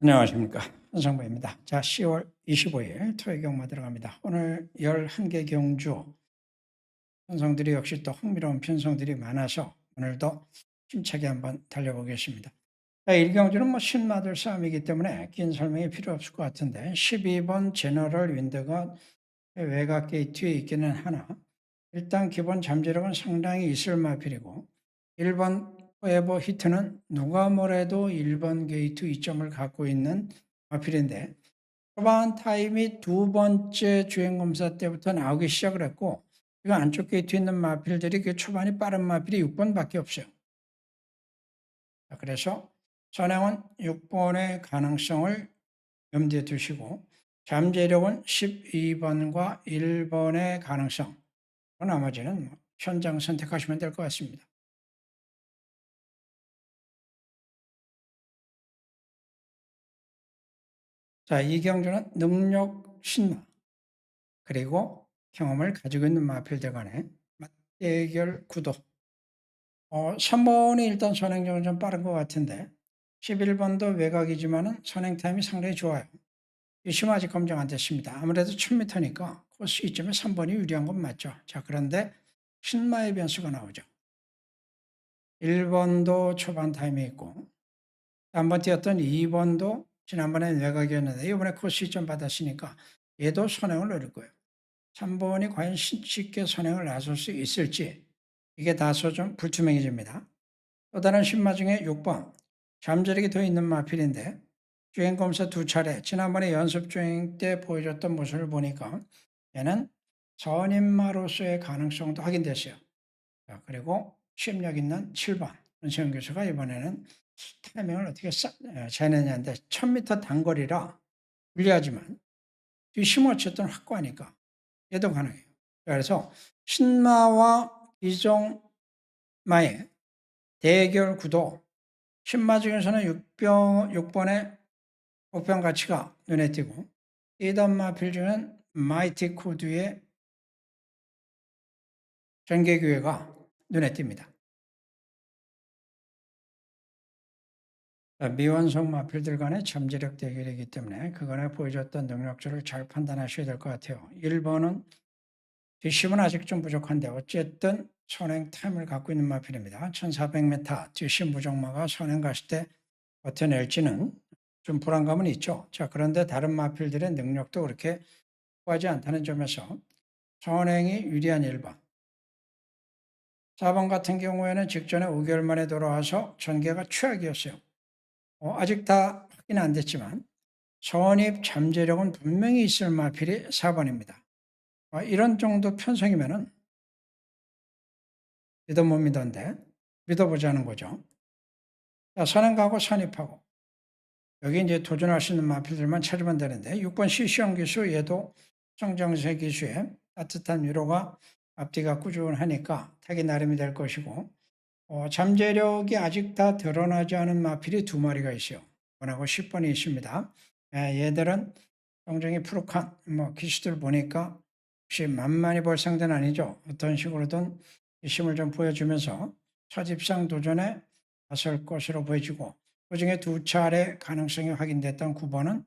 안녕하십니까. 한상보입니다. 자, 10월 25일 토요일 경마 들어갑니다. 오늘 11개 경주 편성들이 역시 또 흥미로운 편성들이 많아서 오늘도 힘차게 한번 달려보겠습니다. 자, 1경주는 뭐 신마들 싸움이기 때문에 긴 설명이 필요 없을 것 같은데 12번 제너럴 윈드가 외곽 게이트에 있기는 하나 일단 기본 잠재력은 상당히 있을 마필이고 1번 포에버 히트는 누가 뭐래도 1번 게이트 2점을 갖고 있는 마필인데 초반 타임이 두 번째 주행검사 때부터 나오기 시작을 했고 이 안쪽 게이트에 있는 마필들이 그 초반이 빠른 마필이 6번밖에 없어요. 그래서 선행은 6번의 가능성을 염두에 두시고 잠재력은 12번과 1번의 가능성 나머지는 현장 선택하시면 될 것 같습니다. 자, 이 경주는 능력 신마 그리고 경험을 가지고 있는 마필들 간의 맞대결 구도. 3번이 일단 선행적으로 좀 빠른 것 같은데 11번도 외곽이지만은 선행 타임이 상당히 좋아요. 이심 아직 검증 안 됐습니다. 아무래도 1000m니까 코스 이점에 3번이 유리한 건 맞죠. 자, 그런데 신마의 변수가 나오죠. 1번도 초반 타임이 있고 한번 뛰었던 2번도 지난번에 외곽이었는데 이번에 코스 이점 받았으니까 얘도 선행을 노릴 거예요. 3번이 과연 쉽게 선행을 나설 수 있을지 이게 다소 좀 불투명해집니다. 또 다른 신마 중에 6번 잠재력이 더 있는 마필인데 주행검사 2차례 지난번에 연습주행 때 보여줬던 모습을 보니까 얘는 선임마로서의 가능성도 확인됐어요. 자, 그리고 취업력 있는 7번 은세영 교수가 이번에는 타이밍을 어떻게 재느냐인데 1000m 단거리라 불리하지만 뒷심은 어쨌든 확고하니까 얘도 가능해요. 그래서 신마와 기종마의 대결 구도 신마 중에서는 6번의 목표 가치가 눈에 띄고 이단마필 중에는 마이티 코드의 전개교회가 눈에 띕니다. 미완성 마필들 간의 잠재력 대결이기 때문에 그간에 보여줬던 능력치를 잘 판단하셔야 될 것 같아요. 1번은 뒷심은 아직 좀 부족한데 어쨌든 선행 타임을 갖고 있는 마필입니다. 1400m 뒷심 무정마가 선행 갔을 때 버텨낼지는 좀 불안감은 있죠. 자, 그런데 다른 마필들의 능력도 그렇게 확고하지 않다는 점에서 선행이 유리한 1번. 4번 같은 경우에는 직전에 5개월 만에 돌아와서 전개가 최악이었어요. 아직 다 확인 안 됐지만 선입 잠재력은 분명히 있을 마필이 4번입니다. 이런 정도 편성이면은 믿어 못 믿던데 믿어보자는 거죠. 자, 선행가고 선입하고 여기 이제 도전할 수 있는 마필들만 찾으면 되는데 6번 시시형 기수 얘도 성정세 기수의 따뜻한 위로가 앞뒤가 꾸준하니까 타기 나름이 될 것이고 잠재력이 아직 다 드러나지 않은 마필이 2마리가 있어요. 1하고 10번이 있습니다. 얘들은 성정이 푸르한 기수들 보니까 혹시 만만히 볼 상대는 아니죠. 어떤 식으로든 힘을 좀 보여주면서 차집상 도전에 나설 것으로 보여지고 그중에 2차례 가능성이 확인됐던 9번은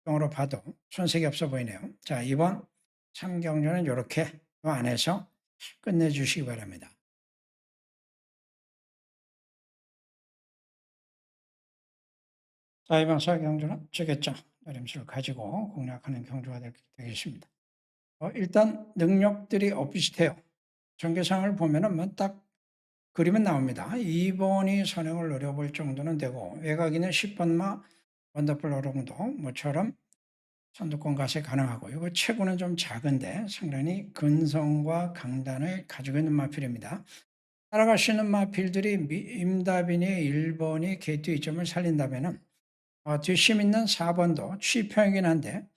경으로 봐도 손색이 없어 보이네요. 자, 이번 3경주는 이렇게 그 안에서 끝내주시기 바랍니다. 자, 이번 4경주는 주겠죠. 노림수를 가지고 공략하는 경주가 되겠습니다. 일단 능력들이 엇비슷해요. 전개상을 보면은 딱 그림은 나옵니다. 2번이 선행을 노려볼 정도는 되고 외곽이는 10번마 원더풀 어롱도 모처럼 선두권 가세 가능하고 이거 체구는 좀 작은데 상당히 근성과 강단을 가지고 있는 마필입니다. 따라갈 수 있는 마필들이 임다빈의 1번이 게이트 2점을 살린다면 뒷심 있는 4번도 취평이긴 한데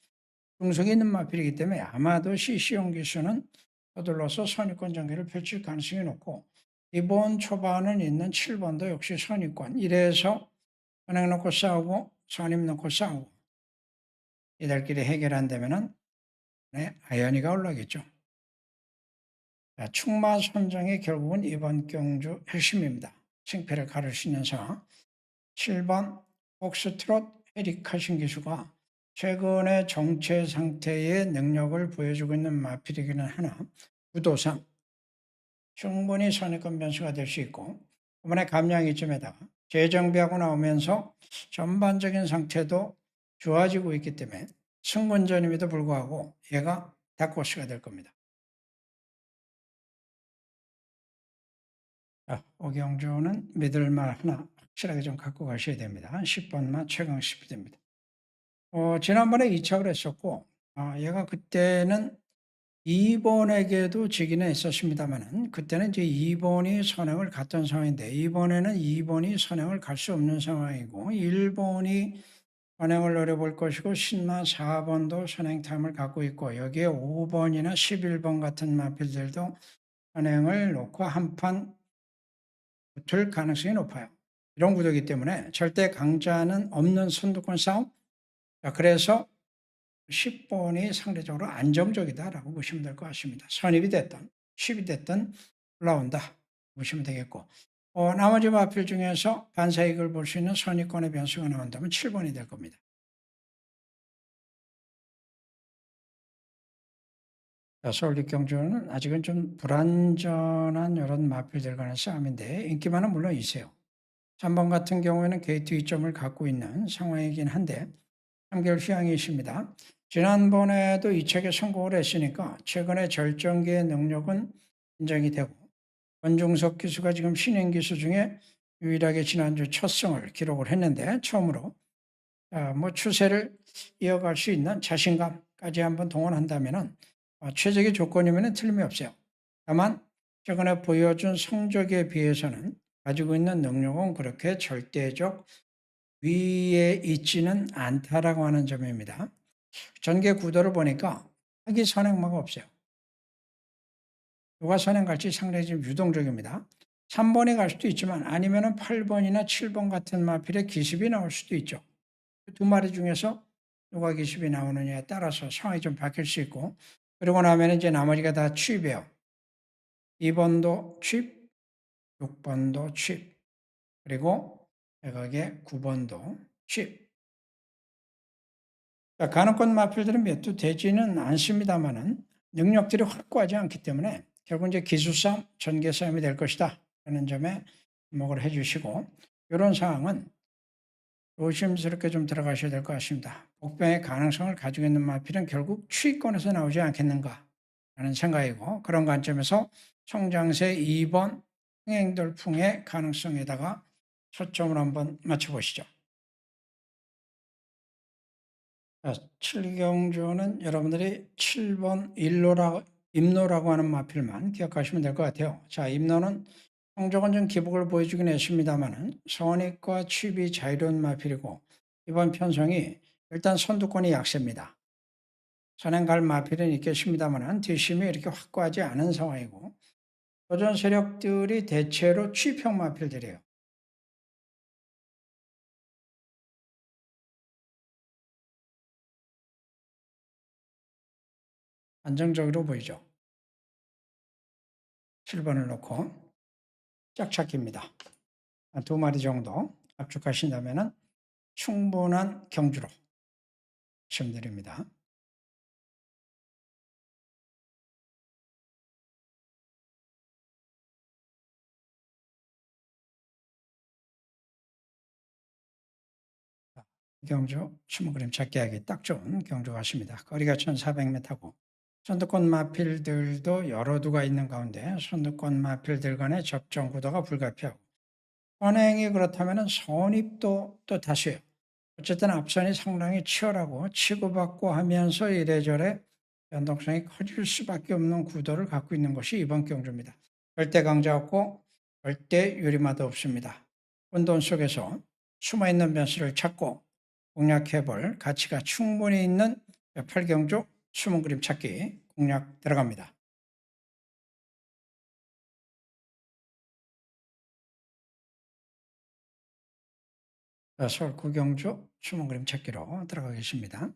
중성이 있는 마필이기 때문에 아마도 CC용 기수는 서둘러서 선입권 전개를 펼칠 가능성이 높고 이번 초반은 있는 7번도 역시 선입권 이래서 선행 놓고 싸우고 선입 놓고 싸우고 이달끼리 해결 안 되면은 아연이가 올라오겠죠. 자, 충마 선정이 결국은 이번 경주 핵심입니다. 승패를 가를 수 있는 상황. 7번 폭스트롯 페릭하신 기수가 최근의 정체 상태의 능력을 보여주고 있는 마필이기는 하나 구도상 충분히 선입견 변수가 될 수 있고 이번에 감량이쯤에다가 재정비하고 나오면서 전반적인 상태도 좋아지고 있기 때문에 승군전임에도 불구하고 얘가 다크호스가 될 겁니다. 오경주는 믿을만 하나 확실하게 좀 갖고 가셔야 됩니다. 10번만 최강 10이 됩니다. 지난번에 2착을 했었고 얘가 그때는 2번에게도 지기는 했었습니다만은 그때는 이제 2번이 선행을 갔던 상황인데 이번에는 2번이 선행을 갈 수 없는 상황이고 1번이 선행을 노려볼 것이고 신마 4번도 선행 타임을 갖고 있고 여기에 5번이나 11번 같은 마필들도 선행을 놓고 한판 붙을 가능성이 높아요. 이런 구도이기 때문에 절대 강자는 없는 선두권 싸움. 그래서 10번이 상대적으로 안정적이다라고 보시면 될 것 같습니다. 선입이 됐든 10이 됐든 올라온다 보시면 되겠고 나머지 마필 중에서 반사이익을 볼 수 있는 선입권의 변수가 나온다면 7번이 될 겁니다. 서울립경주는 아직은 좀 불안전한 이런 마필들 간의 싸움인데 인기만은 물론 있어요. 3번 같은 경우에는 게이트 2점을 갖고 있는 상황이긴 한데 3개월 휴양이 있습니다. 지난번에도 이 책에 성공을 했으니까 최근에 절정기의 능력은 인정이 되고 권중석 기수가 지금 신인 기수 중에 유일하게 지난주 첫 승을 기록을 했는데 처음으로 추세를 이어갈 수 있는 자신감까지 한번 동원한다면 최적의 조건이면 틀림이 없어요. 다만 최근에 보여준 성적에 비해서는 가지고 있는 능력은 그렇게 절대적 위에 있지는 않다라고 하는 점입니다. 전개 구도를 보니까 하기 선행마가 없어요. 누가 선행 갈지 상당히 좀 유동적입니다. 3번이 갈 수도 있지만 아니면 8번이나 7번 같은 마필의 기습이 나올 수도 있죠. 두 마리 중에서 누가 기습이 나오느냐에 따라서 상황이 좀 바뀔 수 있고 그러고 나면 이제 나머지가 다 취입이에요. 2번도 취입, 6번도 취입, 그리고 대각의 9번도 취입. 가능권 마필들은 몇 두 되지는 않습니다만은 능력들이 확고하지 않기 때문에 결국 이제 기술싸움, 전개 싸움이 될 것이다 라는 점에 주목을 해주시고 이런 상황은 조심스럽게 좀 들어가셔야 될 것 같습니다. 복병의 가능성을 가지고 있는 마필은 결국 추위권에서 나오지 않겠는가 라는 생각이고 그런 관점에서 성장세 2번 흥행돌풍의 가능성에다가 초점을 한번 맞춰보시죠. 칠경주는 여러분들이 7번 임노라고 하는 마필만 기억하시면 될 것 같아요. 자, 임노는 성적은 좀 기복을 보여주긴 했습니다만은 선입과 취입이 자유로운 마필이고 이번 편성이 일단 선두권이 약세입니다. 선행 갈 마필은 있겠습니다만은 뒷심이 이렇게 확고하지 않은 상황이고 도전 세력들이 대체로 취입형 마필들이에요. 안정적으로 보이죠. 7번을 놓고 짝찾기입니다. 두 마리 정도 압축하신다면 충분한 경주로 말씀드립니다. 경주 20g 찾기 하기 딱 좋은 경주 같습니다. 거리가 1400m고 선두권 마필들도 여러 두가 있는 가운데 선두권 마필들 간의 접전 구도가 불가피하고 선행이 그렇다면 선입도 또 다수예요. 어쨌든 앞선이 상당히 치열하고 치고받고 하면서 이래저래 변동성이 커질 수밖에 없는 구도를 갖고 있는 것이 이번 경주입니다. 절대 강자 없고 절대 유리마도 없습니다. 혼돈 속에서 숨어있는 변수를 찾고 공략해볼 가치가 충분히 있는 8경주 숨은 그림 찾기 공략 들어갑니다. 서울 구경주 숨은 그림 찾기로 들어가겠습니다.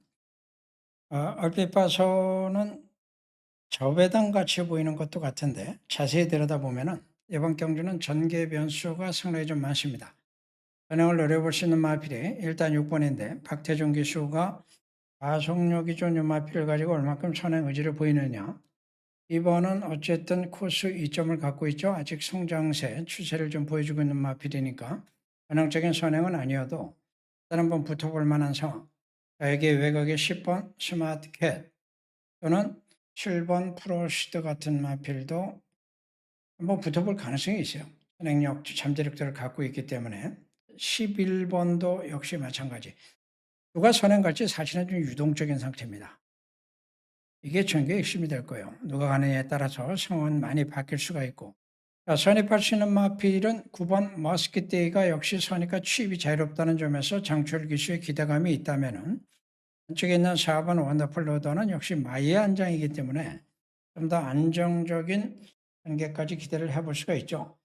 얼핏 봐서는 저배당 같이 보이는 것도 같은데 자세히 들여다보면 이번 경주는 전개 변수가 상당히 좀 많습니다. 선행을 노려볼 수 있는 마필이 일단 6번인데 박태준 기수가 가속력이 좋은 이 마필을 가지고 얼마큼 선행 의지를 보이느냐. 2번은 어쨌든 코스 2점을 갖고 있죠. 아직 성장세 추세를 좀 보여주고 있는 마필이니까 전형적인 선행은 아니어도 일단 한번 붙어볼 만한 상황. 자, 여기 외곽에 10번 스마트캣 또는 7번 프로시드 같은 마필도 한번 붙어볼 가능성이 있어요. 선행력, 잠재력들을 갖고 있기 때문에 11번도 역시 마찬가지. 누가 선행 갈지 사실은 좀 유동적인 상태입니다. 이게 전개의 핵심이 될 거예요. 누가 가느냐에 따라서 상황은 많이 바뀔 수가 있고. 자, 선입할 수 있는 마필은 9번 머스킷데이가 역시 선입과 취입이 자유롭다는 점에서 장출 기수의 기대감이 있다면은 안쪽에 있는 4번 원더풀 로더는 역시 마이의 한 장이기 때문에 좀 더 안정적인 전개까지 기대를 해볼 수가 있죠.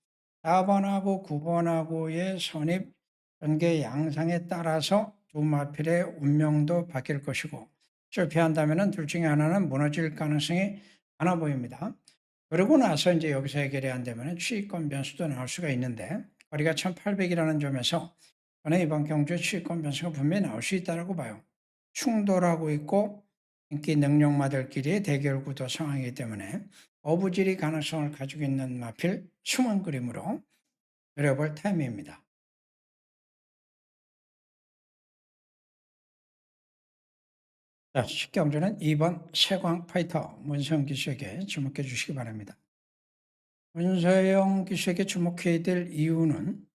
4번하고 9번하고의 선입 전개 양상에 따라서 두 마필의 운명도 바뀔 것이고 실패한다면 둘 중에 하나는 무너질 가능성이 많아 보입니다. 그러고 나서 이제 여기서 해결이 안 되면 취익권 변수도 나올 수가 있는데 거리가 1800이라는 점에서 저는 이번 경주에 취익권 변수가 분명히 나올 수 있다고 봐요. 충돌하고 있고 인기 능력마들끼리의 대결 구도 상황이기 때문에 어부질이 가능성을 가지고 있는 마필 숨은 그림으로 그려볼 타임입니다. 자, 식경주는 2번 세광 파이터 문서영 기수에게 주목해 주시기 바랍니다. 문서영 기수에게 주목해야 될 이유는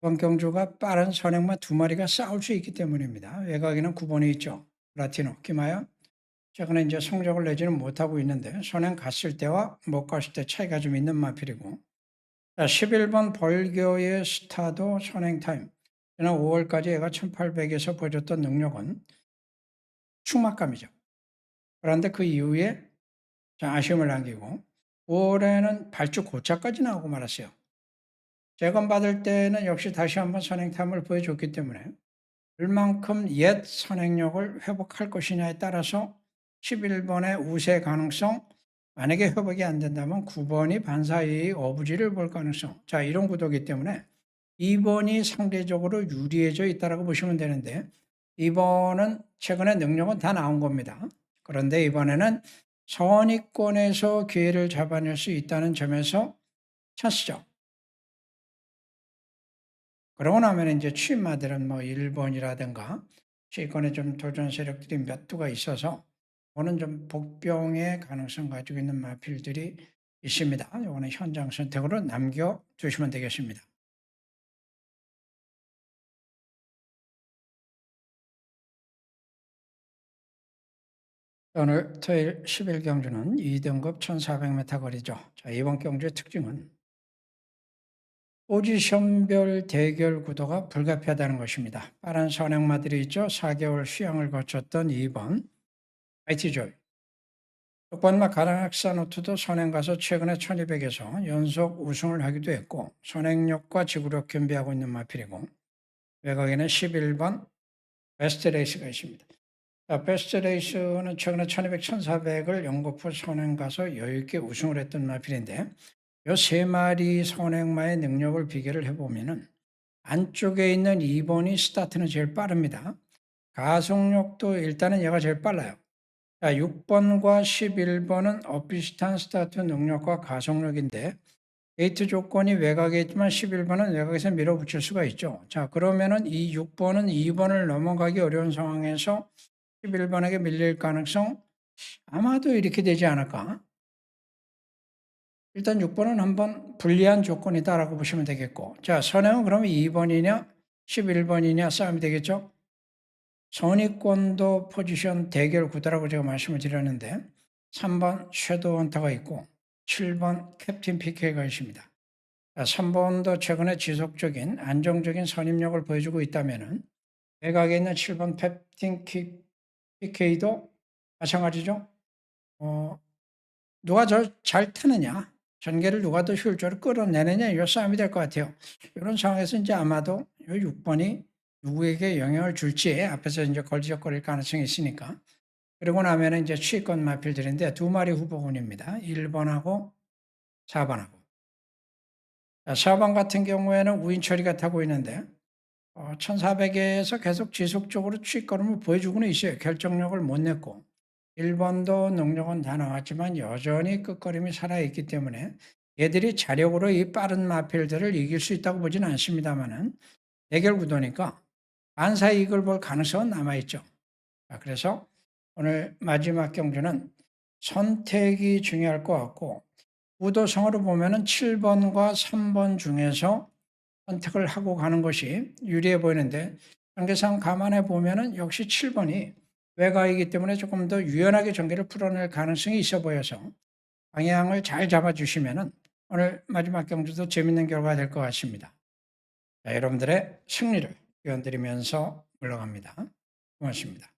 이번 경주가 빠른 선행마 두 마리가 싸울 수 있기 때문입니다. 외곽에는 9번이 있죠. 라티노, 키마야. 최근에 이제 성적을 내지는 못하고 있는데 선행 갔을 때와 못 갔을 때 차이가 좀 있는 마필이고, 자, 11번 벌교의 스타도 선행 타임. 지난 5월까지 얘가 1800에서 보여줬던 능력은 충막감이죠. 그런데 그 이후에 아쉬움을 남기고 5월에는 발주 고차까지 나오고 말았어요. 재검받을 때는 역시 다시 한번 선행탐을 보여줬기 때문에 얼만큼 옛 선행력을 회복할 것이냐에 따라서 11번의 우세 가능성, 만약에 회복이 안 된다면 9번이 반사이의 어부지를 볼 가능성. 자, 이런 구도이기 때문에 2번이 상대적으로 유리해져 있다고 보시면 되는데 2번은 최근에 능력은 다 나온 겁니다. 그런데 이번에는 선위권에서 기회를 잡아낼 수 있다는 점에서 찬스죠. 그러고 나면 이제 취임마들은 뭐 1번이라든가 취권에 좀 도전 세력들이 몇 두가 있어서 오는 좀 복병의 가능성 가지고 있는 마필들이 있습니다. 이거는 현장 선택으로 남겨두시면 되겠습니다. 오늘 토요일 10일 경주는 2등급 1400m 거리죠. 자, 이번 경주의 특징은 포지션별 대결 구도가 불가피하다는 것입니다. 빠른 선행마들이 있죠. 4개월 휴양을 거쳤던 2번 IT조이. 6번마 가락사노트도 선행 가서 최근에 1200에서 연속 우승을 하기도 했고 선행력과 지구력 겸비하고 있는 마필이고 외곽에는 11번 베스트 레이스가 있습니다. 베스트 레이스는 최근에 1200, 1400을 연거푸 선행 가서 여유있게 우승을 했던 마필인데 이 세 마리 선행마의 능력을 비교를 해보면은 안쪽에 있는 2번이 스타트는 제일 빠릅니다. 가속력도 일단은 얘가 제일 빨라요. 자, 6번과 11번은 비슷한 스타트 능력과 가속력인데 게이트 조건이 외곽에 있지만 11번은 외곽에서 밀어붙일 수가 있죠. 자, 그러면은 이 6번은 2번을 넘어가기 어려운 상황에서 11번에게 밀릴 가능성 아마도 이렇게 되지 않을까. 일단 6번은 한번 불리한 조건이다라고 보시면 되겠고, 자, 선행은 그러면 2번이냐 11번이냐 싸움이 되겠죠. 선의권도 포지션 대결 구도라고 제가 말씀을 드렸는데 3번 섀도우 헌터가 있고 7번 캡틴 PK가 있습니다. 3번도 최근에 지속적인 안정적인 선임력을 보여주고 있다면 외곽에 있는 7번 캡틴 PK도 마찬가지죠. 누가 더 잘 타느냐, 전개를 누가 더 효율적으로 끌어내느냐, 이 싸움이 될 것 같아요. 이런 상황에서 이제 아마도 이 6번이 누구에게 영향을 줄지 앞에서 이제 걸리적거릴 가능성이 있으니까. 그러고 나면 이제 취권 마필들인데 두 마리 후보군입니다. 1번하고 4번하고. 4번 같은 경우에는 우인철이가 타고 있는데 1400에서 계속 지속적으로 추익걸음을 보여주고는 있어요. 결정력을 못 냈고 1번도 능력은 다 나왔지만 여전히 끝걸음이 살아있기 때문에 얘들이 자력으로 이 빠른 마필들을 이길 수 있다고 보진 않습니다만은 대결 구도니까 반사 이익을 볼 가능성은 남아있죠. 그래서 오늘 마지막 경주는 선택이 중요할 것 같고 구도성으로 보면은 7번과 3번 중에서 선택을 하고 가는 것이 유리해 보이는데 전개상 감안해 보면은 역시 7번이 외곽이기 때문에 조금 더 유연하게 전개를 풀어낼 가능성이 있어 보여서 방향을 잘 잡아주시면은 오늘 마지막 경주도 재밌는 결과가 될 것 같습니다. 자, 여러분들의 승리를 기원드리면서 물러갑니다. 고맙습니다.